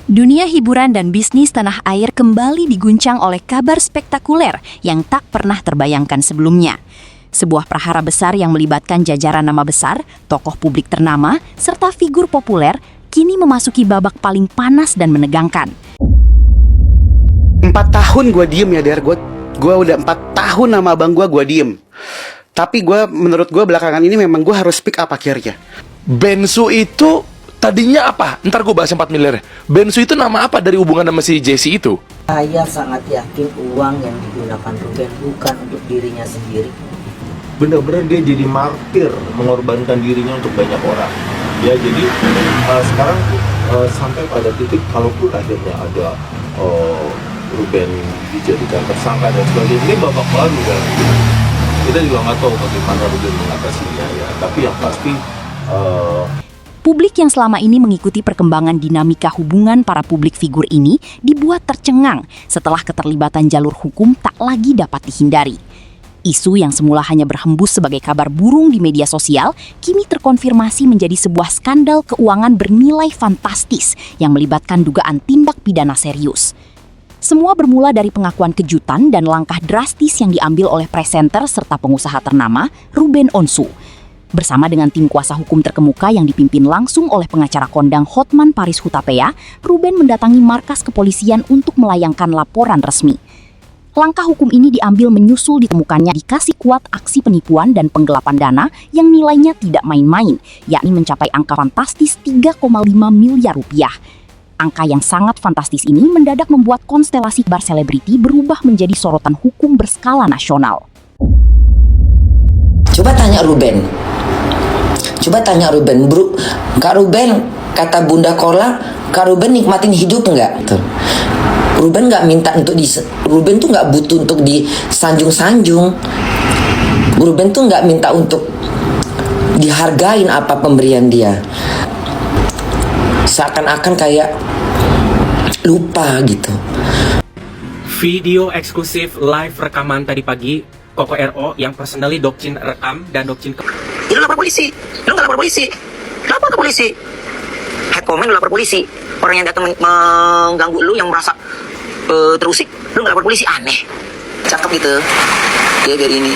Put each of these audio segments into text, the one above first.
Dunia hiburan dan bisnis tanah air kembali diguncang oleh kabar spektakuler yang tak pernah terbayangkan sebelumnya. Sebuah prahara besar yang melibatkan jajaran nama besar, tokoh publik ternama, serta figur populer kini memasuki babak paling panas dan menegangkan. 4 tahun gue diem ya, Der. Gue udah 4 tahun sama abang gue diem. Tapi menurut gue belakangan ini memang gue harus speak up akhirnya. Bensu itu tadinya apa? Ntar gue bahas 4 miliar. Bensu itu nama apa dari hubungan sama si Jesse itu? Saya sangat yakin uang yang digunakan Ruben bukan untuk dirinya sendiri. Bener-bener dia jadi martir, mengorbankan dirinya untuk banyak orang. Ya, jadi sekarang sampai pada titik kalaupun akhirnya ada Ruben dijadikan tersangka dan sebagainya, ini babak baru kan. Kita juga nggak tahu bagaimana Ruben mengatasinya ya. Tapi yang pasti Publik yang selama ini mengikuti perkembangan dinamika hubungan para publik figur ini dibuat tercengang setelah keterlibatan jalur hukum tak lagi dapat dihindari. Isu yang semula hanya berhembus sebagai kabar burung di media sosial kini terkonfirmasi menjadi sebuah skandal keuangan bernilai fantastis yang melibatkan dugaan tindak pidana serius. Semua bermula dari pengakuan kejutan dan langkah drastis yang diambil oleh presenter serta pengusaha ternama Ruben Onsu. Bersama dengan tim kuasa hukum terkemuka yang dipimpin langsung oleh pengacara kondang Hotman Paris Hutapea, Ruben mendatangi markas kepolisian untuk melayangkan laporan resmi. Langkah hukum ini diambil menyusul ditemukannya dikasih kuat aksi penipuan dan penggelapan dana yang nilainya tidak main-main, yakni mencapai angka fantastis 3,5 miliar rupiah. Angka yang sangat fantastis ini mendadak membuat konstelasi bar selebriti berubah menjadi sorotan hukum berskala nasional. Coba tanya Ruben, bro, Kak Ruben, kata Bunda Kola, Kak Ruben nikmatin hidup enggak? Ruben nggak minta untuk Ruben tuh nggak butuh untuk disanjung-sanjung. Ruben tuh nggak minta untuk dihargain apa pemberian dia. Seakan-akan kayak lupa gitu. Video eksklusif live rekaman tadi pagi Koko RO yang personally Dokcin rekam dan Dokcin lu lapor polisi, lu nggak lapor polisi, lapor ke polisi. Head comment lu lapor polisi. Orang yang datang mengganggu lu yang merasa terusik, lu nggak lapor polisi, aneh. Cakep gitu, dia biar ini,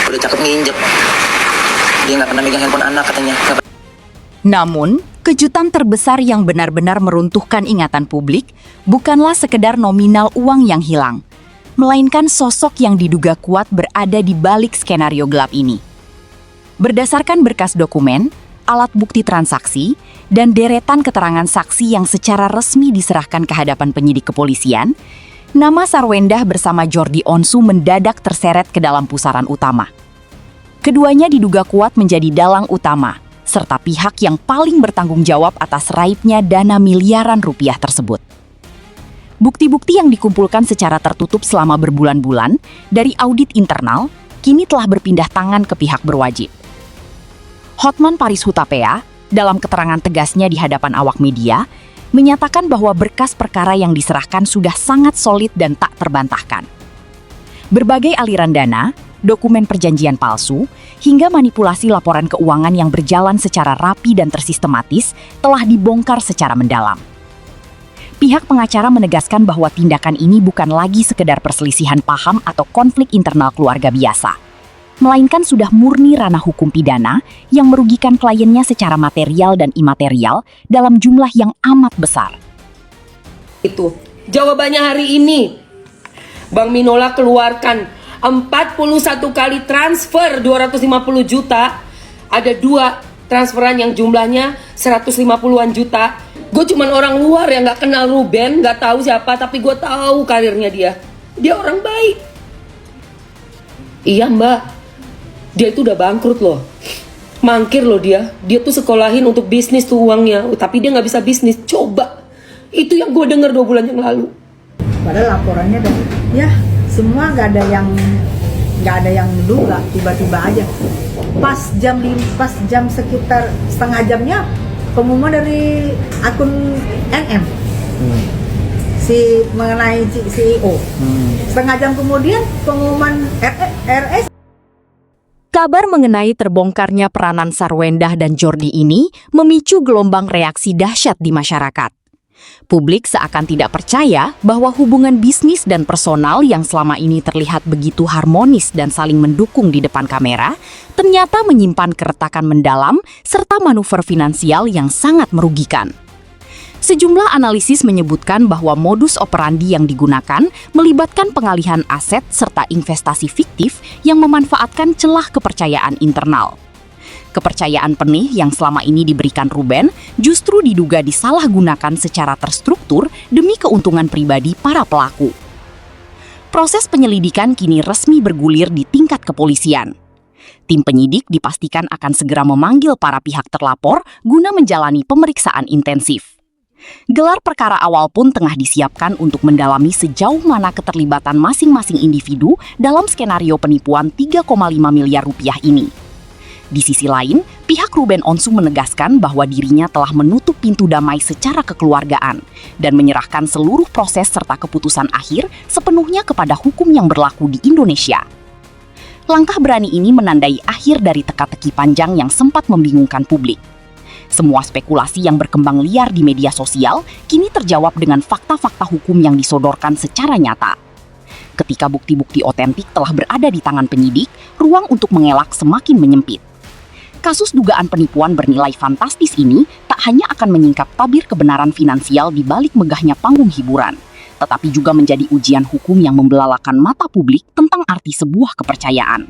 udah cakep nginjek. Dia nggak pernah megang handphone anak katanya. Namun, kejutan terbesar yang benar-benar meruntuhkan ingatan publik bukanlah sekedar nominal uang yang hilang, melainkan sosok yang diduga kuat berada di balik skenario gelap ini. Berdasarkan berkas dokumen, alat bukti transaksi, dan deretan keterangan saksi yang secara resmi diserahkan ke hadapan penyidik kepolisian, nama Sarwendah bersama Jordi Onsu mendadak terseret ke dalam pusaran utama. Keduanya diduga kuat menjadi dalang utama, serta pihak yang paling bertanggung jawab atas raibnya dana miliaran rupiah tersebut. Bukti-bukti yang dikumpulkan secara tertutup selama berbulan-bulan dari audit internal kini telah berpindah tangan ke pihak berwajib. Hotman Paris Hutapea, dalam keterangan tegasnya di hadapan awak media, menyatakan bahwa berkas perkara yang diserahkan sudah sangat solid dan tak terbantahkan. Berbagai aliran dana, dokumen perjanjian palsu, hingga manipulasi laporan keuangan yang berjalan secara rapi dan tersistematis telah dibongkar secara mendalam. Pihak pengacara menegaskan bahwa tindakan ini bukan lagi sekedar perselisihan paham atau konflik internal keluarga biasa, melainkan sudah murni ranah hukum pidana yang merugikan kliennya secara material dan imaterial dalam jumlah yang amat besar. Itu jawabannya hari ini. Bank Minola keluarkan 41 kali transfer 250 juta. Ada 2 transferan yang jumlahnya 150-an juta. Gue cuman orang luar yang gak kenal Ruben, gak tahu siapa, tapi gue tahu karirnya dia. Dia orang baik. Iya mbak, dia itu udah bangkrut loh. Mangkir loh dia tuh sekolahin untuk bisnis tuh uangnya, tapi dia gak bisa bisnis. Coba, itu yang gue denger 2 bulan yang lalu. Padahal laporannya dari ya semua nggak ada yang menduga, tiba-tiba aja pas jam sekitar setengah jamnya pengumuman dari akun NM mengenai CEO. Setengah jam kemudian pengumuman RS. Kabar mengenai terbongkarnya peranan Sarwendah dan Jordi ini memicu gelombang reaksi dahsyat di masyarakat. Publik seakan tidak percaya bahwa hubungan bisnis dan personal yang selama ini terlihat begitu harmonis dan saling mendukung di depan kamera, ternyata menyimpan keretakan mendalam serta manuver finansial yang sangat merugikan. Sejumlah analisis menyebutkan bahwa modus operandi yang digunakan melibatkan pengalihan aset serta investasi fiktif yang memanfaatkan celah kepercayaan internal. Kepercayaan penuh yang selama ini diberikan Ruben justru diduga disalahgunakan secara terstruktur demi keuntungan pribadi para pelaku. Proses penyelidikan kini resmi bergulir di tingkat kepolisian. Tim penyidik dipastikan akan segera memanggil para pihak terlapor guna menjalani pemeriksaan intensif. Gelar perkara awal pun tengah disiapkan untuk mendalami sejauh mana keterlibatan masing-masing individu dalam skenario penipuan 3,5 miliar rupiah ini. Di sisi lain, pihak Ruben Onsu menegaskan bahwa dirinya telah menutup pintu damai secara kekeluargaan dan menyerahkan seluruh proses serta keputusan akhir sepenuhnya kepada hukum yang berlaku di Indonesia. Langkah berani ini menandai akhir dari teka-teki panjang yang sempat membingungkan publik. Semua spekulasi yang berkembang liar di media sosial kini terjawab dengan fakta-fakta hukum yang disodorkan secara nyata. Ketika bukti-bukti otentik telah berada di tangan penyidik, ruang untuk mengelak semakin menyempit. Kasus dugaan penipuan bernilai fantastis ini tak hanya akan menyingkap tabir kebenaran finansial di balik megahnya panggung hiburan, tetapi juga menjadi ujian hukum yang membelalakan mata publik tentang arti sebuah kepercayaan.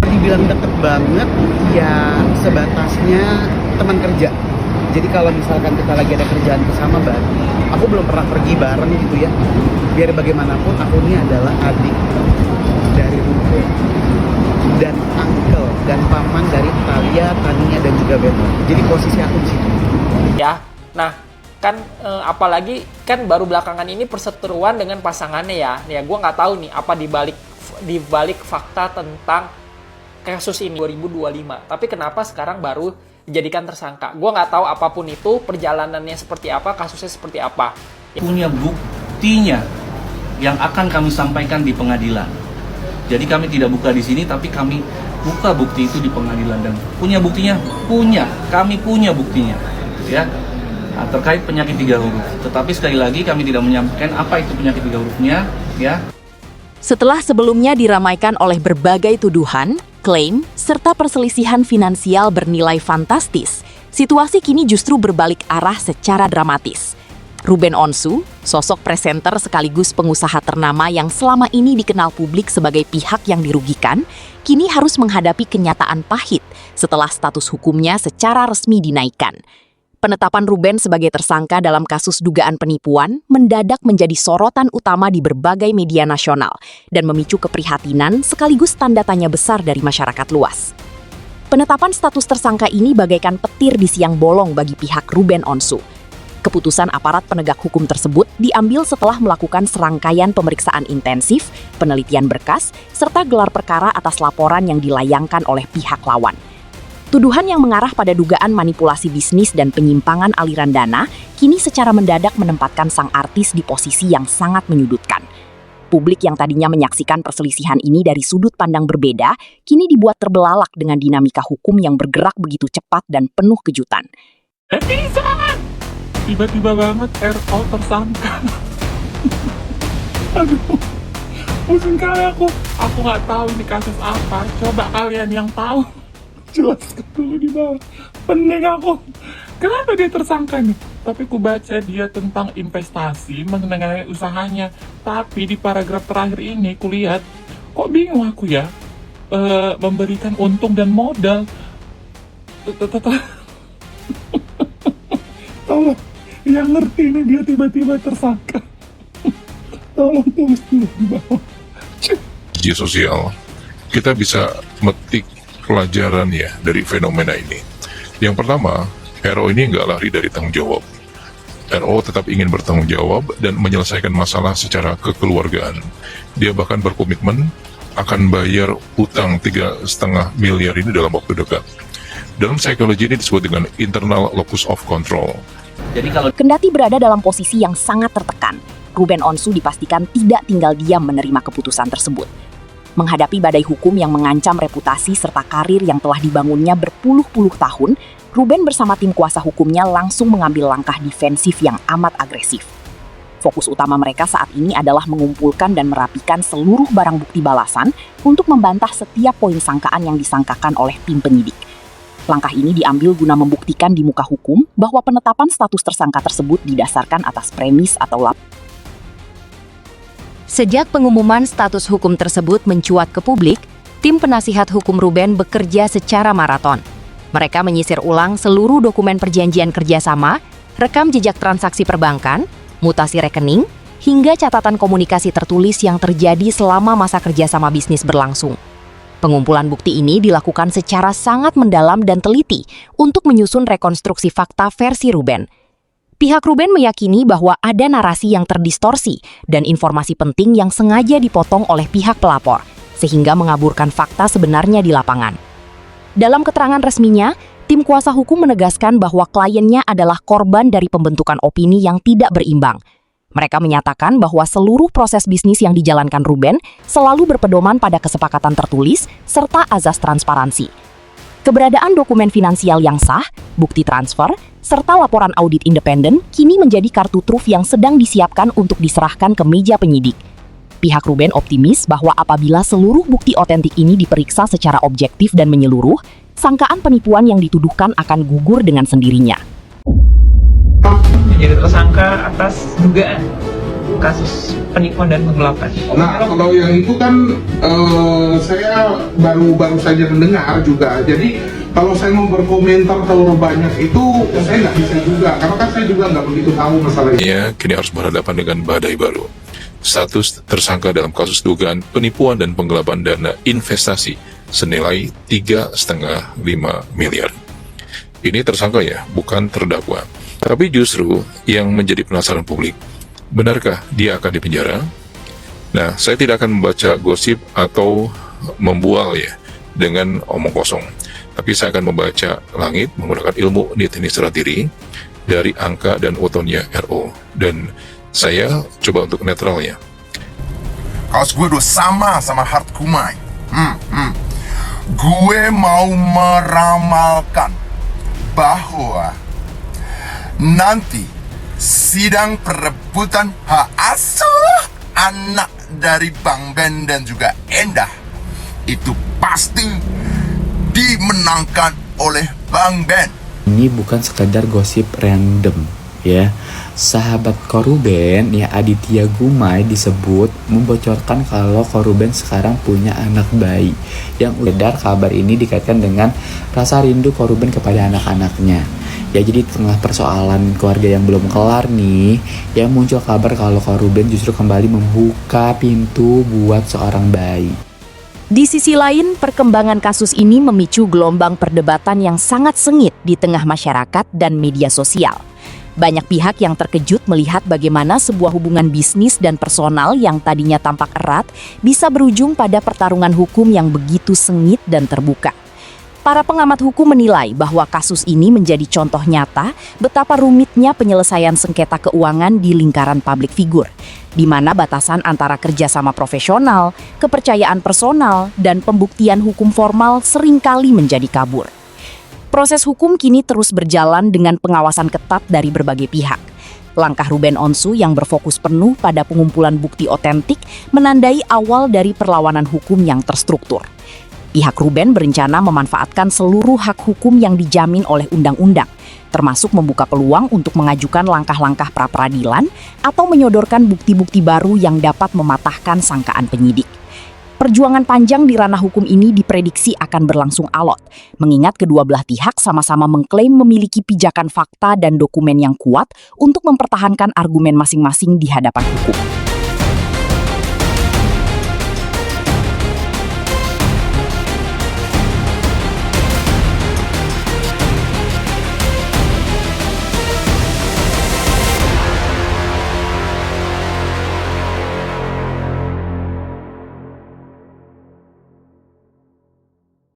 Dibilang deket banget, ya sebatasnya teman kerja. Jadi kalau misalkan kita lagi ada kerjaan bersama bareng, aku belum pernah pergi bareng gitu ya. Biar bagaimanapun aku ini adalah adik dari Ruben dan uncle dan paman dari Talia, Tania dan juga Beto. Jadi posisi aku di situ. Ya, nah kan apalagi kan baru belakangan ini perseteruan dengan pasangannya ya. Ya gue nggak tahu nih apa dibalik fakta tentang kasus ini 2025. Tapi kenapa sekarang baru dijadikan tersangka? Gue nggak tahu apapun itu perjalanannya seperti apa, kasusnya seperti apa. Punya buktinya yang akan kami sampaikan di pengadilan. Jadi kami tidak buka di sini, tapi kami buka bukti itu di pengadilan dan punya buktinya, kami punya buktinya, ya. Nah, terkait penyakit 3 huruf. Tetapi sekali lagi kami tidak menyampaikan apa itu penyakit 3 hurufnya, ya. Setelah sebelumnya diramaikan oleh berbagai tuduhan, klaim, serta perselisihan finansial bernilai fantastis, situasi kini justru berbalik arah secara dramatis. Ruben Onsu, sosok presenter sekaligus pengusaha ternama yang selama ini dikenal publik sebagai pihak yang dirugikan, kini harus menghadapi kenyataan pahit setelah status hukumnya secara resmi dinaikkan. Penetapan Ruben sebagai tersangka dalam kasus dugaan penipuan mendadak menjadi sorotan utama di berbagai media nasional dan memicu keprihatinan sekaligus tanda tanya besar dari masyarakat luas. Penetapan status tersangka ini bagaikan petir di siang bolong bagi pihak Ruben Onsu. Keputusan aparat penegak hukum tersebut diambil setelah melakukan serangkaian pemeriksaan intensif, penelitian berkas, serta gelar perkara atas laporan yang dilayangkan oleh pihak lawan. Tuduhan yang mengarah pada dugaan manipulasi bisnis dan penyimpangan aliran dana kini secara mendadak menempatkan sang artis di posisi yang sangat menyudutkan. Publik yang tadinya menyaksikan perselisihan ini dari sudut pandang berbeda, kini dibuat terbelalak dengan dinamika hukum yang bergerak begitu cepat dan penuh kejutan. Tiba-tiba banget RO tersangka. Aduh, pusing kali aku nggak tahu ini kasus apa. Coba kalian yang tahu, jelaskan dulu di bawah. Pening aku, kenapa dia tersangka nih? Tapi ku baca dia tentang investasi mengenai usahanya. Tapi di paragraf terakhir ini ku lihat, kok bingung aku ya, memberikan untung dan modal. Tolong, yang ngerti ini dia tiba-tiba tersangka. Tolong tulis dulu di bawah. Media sosial, kita bisa metik pelajaran ya dari fenomena ini. Yang pertama, RO ini nggak lari dari tanggung jawab. RO tetap ingin bertanggung jawab dan menyelesaikan masalah secara kekeluargaan. Dia bahkan berkomitmen akan bayar utang 3,5 miliar ini dalam waktu dekat. Dalam psikologi ini disebut dengan internal locus of control. Jadi kendati berada dalam posisi yang sangat tertekan, Ruben Onsu dipastikan tidak tinggal diam menerima keputusan tersebut. Menghadapi badai hukum yang mengancam reputasi serta karir yang telah dibangunnya berpuluh-puluh tahun, Ruben bersama tim kuasa hukumnya langsung mengambil langkah defensif yang amat agresif. Fokus utama mereka saat ini adalah mengumpulkan dan merapikan seluruh barang bukti balasan untuk membantah setiap poin sangkaan yang disangkakan oleh tim penyidik. Langkah ini diambil guna membuktikan di muka hukum bahwa penetapan status tersangka tersebut didasarkan atas premis atau Sejak pengumuman status hukum tersebut mencuat ke publik, tim penasihat hukum Ruben bekerja secara maraton. Mereka menyisir ulang seluruh dokumen perjanjian kerjasama, rekam jejak transaksi perbankan, mutasi rekening, hingga catatan komunikasi tertulis yang terjadi selama masa kerjasama bisnis berlangsung. Pengumpulan bukti ini dilakukan secara sangat mendalam dan teliti untuk menyusun rekonstruksi fakta versi Ruben. Pihak Ruben meyakini bahwa ada narasi yang terdistorsi dan informasi penting yang sengaja dipotong oleh pihak pelapor, sehingga mengaburkan fakta sebenarnya di lapangan. Dalam keterangan resminya, tim kuasa hukum menegaskan bahwa kliennya adalah korban dari pembentukan opini yang tidak berimbang. Mereka menyatakan bahwa seluruh proses bisnis yang dijalankan Ruben selalu berpedoman pada kesepakatan tertulis serta azas transparansi. Keberadaan dokumen finansial yang sah, bukti transfer, serta laporan audit independen kini menjadi kartu truf yang sedang disiapkan untuk diserahkan ke meja penyidik. Pihak Ruben optimis bahwa apabila seluruh bukti otentik ini diperiksa secara objektif dan menyeluruh, sangkaan penipuan yang dituduhkan akan gugur dengan sendirinya. Menjadi tersangka atas dugaan kasus penipuan dan penggelapan. Nah, kalau yang itu kan saya baru saja mendengar juga. Jadi kalau saya mau berkomentar terlalu banyak itu saya nggak bisa juga, karena kan saya juga nggak begitu tahu masalah ini. Ya, kini harus berhadapan dengan badai baru. Status tersangka dalam kasus dugaan penipuan dan penggelapan dana investasi senilai 3,5 miliar. Ini tersangka ya, bukan terdakwa. Tapi justru yang menjadi penasaran publik, benarkah dia akan dipenjara? Nah, saya tidak akan membaca gosip atau membual ya dengan omong kosong. Tapi saya akan membaca langit menggunakan ilmu niteni serah diri dari angka dan wetonnya RO. Dan saya coba untuk netralnya. Kaos gue udah sama Hart Kumai. Gue mau meramalkan bahwa nanti sidang perebutan hak asuh anak dari Bang Ben dan juga Endah itu pasti dimenangkan oleh Bang Ben. Ini bukan sekedar gosip random ya. Sahabat Koruben ya, Aditya Gumai disebut membocorkan kalau Koruben sekarang punya anak bayi. Yang beredar kabar ini dikaitkan dengan rasa rindu Koruben kepada anak-anaknya. Ya, jadi tengah persoalan keluarga yang belum kelar nih, ya muncul kabar kalau Koruben justru kembali membuka pintu buat seorang bayi. Di sisi lain, perkembangan kasus ini memicu gelombang perdebatan yang sangat sengit di tengah masyarakat dan media sosial. Banyak pihak yang terkejut melihat bagaimana sebuah hubungan bisnis dan personal yang tadinya tampak erat bisa berujung pada pertarungan hukum yang begitu sengit dan terbuka. Para pengamat hukum menilai bahwa kasus ini menjadi contoh nyata betapa rumitnya penyelesaian sengketa keuangan di lingkaran publik figur, di mana batasan antara kerjasama profesional, kepercayaan personal, dan pembuktian hukum formal seringkali menjadi kabur. Proses hukum kini terus berjalan dengan pengawasan ketat dari berbagai pihak. Langkah Ruben Onsu yang berfokus penuh pada pengumpulan bukti otentik menandai awal dari perlawanan hukum yang terstruktur. Pihak Ruben berencana memanfaatkan seluruh hak hukum yang dijamin oleh undang-undang, termasuk membuka peluang untuk mengajukan langkah-langkah pra-peradilan atau menyodorkan bukti-bukti baru yang dapat mematahkan sangkaan penyidik. Perjuangan panjang di ranah hukum ini diprediksi akan berlangsung alot, mengingat kedua belah pihak sama-sama mengklaim memiliki pijakan fakta dan dokumen yang kuat untuk mempertahankan argumen masing-masing di hadapan hukum.